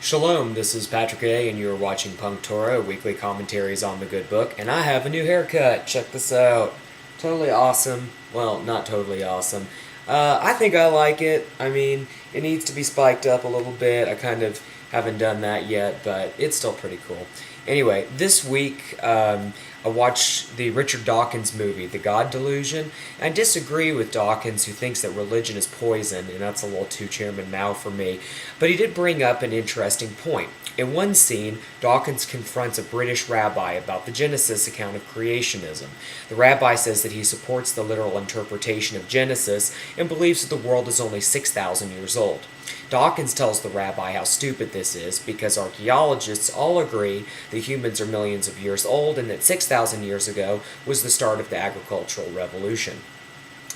Shalom, this is Patrick A, and you're watching Punk Torah, weekly commentaries on the good book, and I have a new haircut. Check this out. Totally awesome. Well, not totally awesome. I think I like it. I mean, it needs to be spiked up a little bit. I kind of haven't done that yet, but it's still pretty cool. Anyway, this week I watched the Richard Dawkins movie, The God Delusion. I disagree with Dawkins, who thinks that religion is poison, and that's a little too Chairman Mao for me. But he did bring up an interesting point. In one scene, Dawkins confronts a British rabbi about the Genesis account of creationism. The rabbi says that he supports the literal interpretation of Genesis and believes that the world is only 6,000 years old. Dawkins tells the rabbi how stupid this is because archeologists all agree that humans are millions of years old and that 6,000 years ago was the start of the agricultural revolution.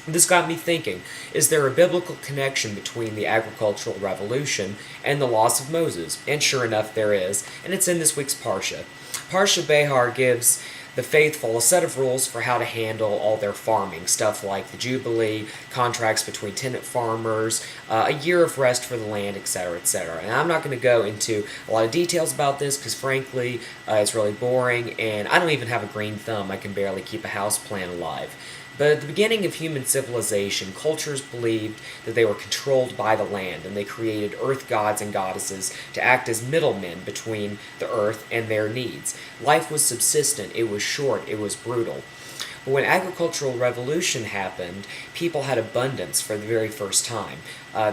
This got me thinking, is there a biblical connection between the agricultural revolution and the loss of Moses? And sure enough, there is, and it's in this week's Parshat. Parshat Behar gives the faithful a set of rules for how to handle all their farming, stuff like the Jubilee, contracts between tenant farmers, a year of rest for the land, etc., etc. And I'm not going to go into a lot of details about this because, frankly, it's really boring, and I don't even have a green thumb. I can barely keep a houseplant alive. But at the beginning of human civilization, cultures believed that they were controlled by the land, and they created earth gods and goddesses to act as middlemen between the earth and their needs. Life was subsistent, it was short, it was brutal. But when agricultural revolution happened, people had abundance for the very first time.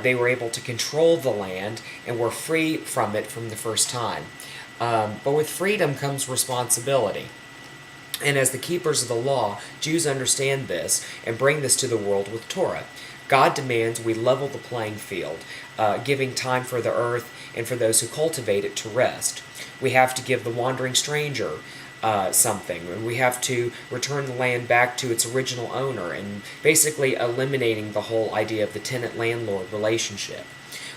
They were able to control the land and were free from it from the first time. But with freedom comes responsibility. And as the keepers of the law, Jews understand this and bring this to the world with Torah. God demands we level the playing field, giving time for the earth and for those who cultivate it to rest. We have to give the wandering stranger something, and we have to return the land back to its original owner, and basically eliminating the whole idea of the tenant-landlord relationship.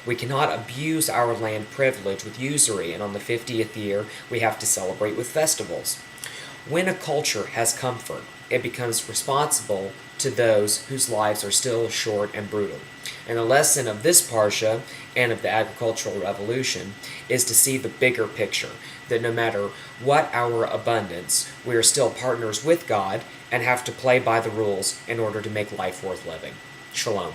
We cannot abuse our land privilege with usury, and on the 50th year, we have to celebrate with festivals. When a culture has comfort, it becomes responsible to those whose lives are still short and brutal. And the lesson of this Parsha and of the agricultural revolution is to see the bigger picture, that no matter what our abundance, we are still partners with God and have to play by the rules in order to make life worth living. Shalom.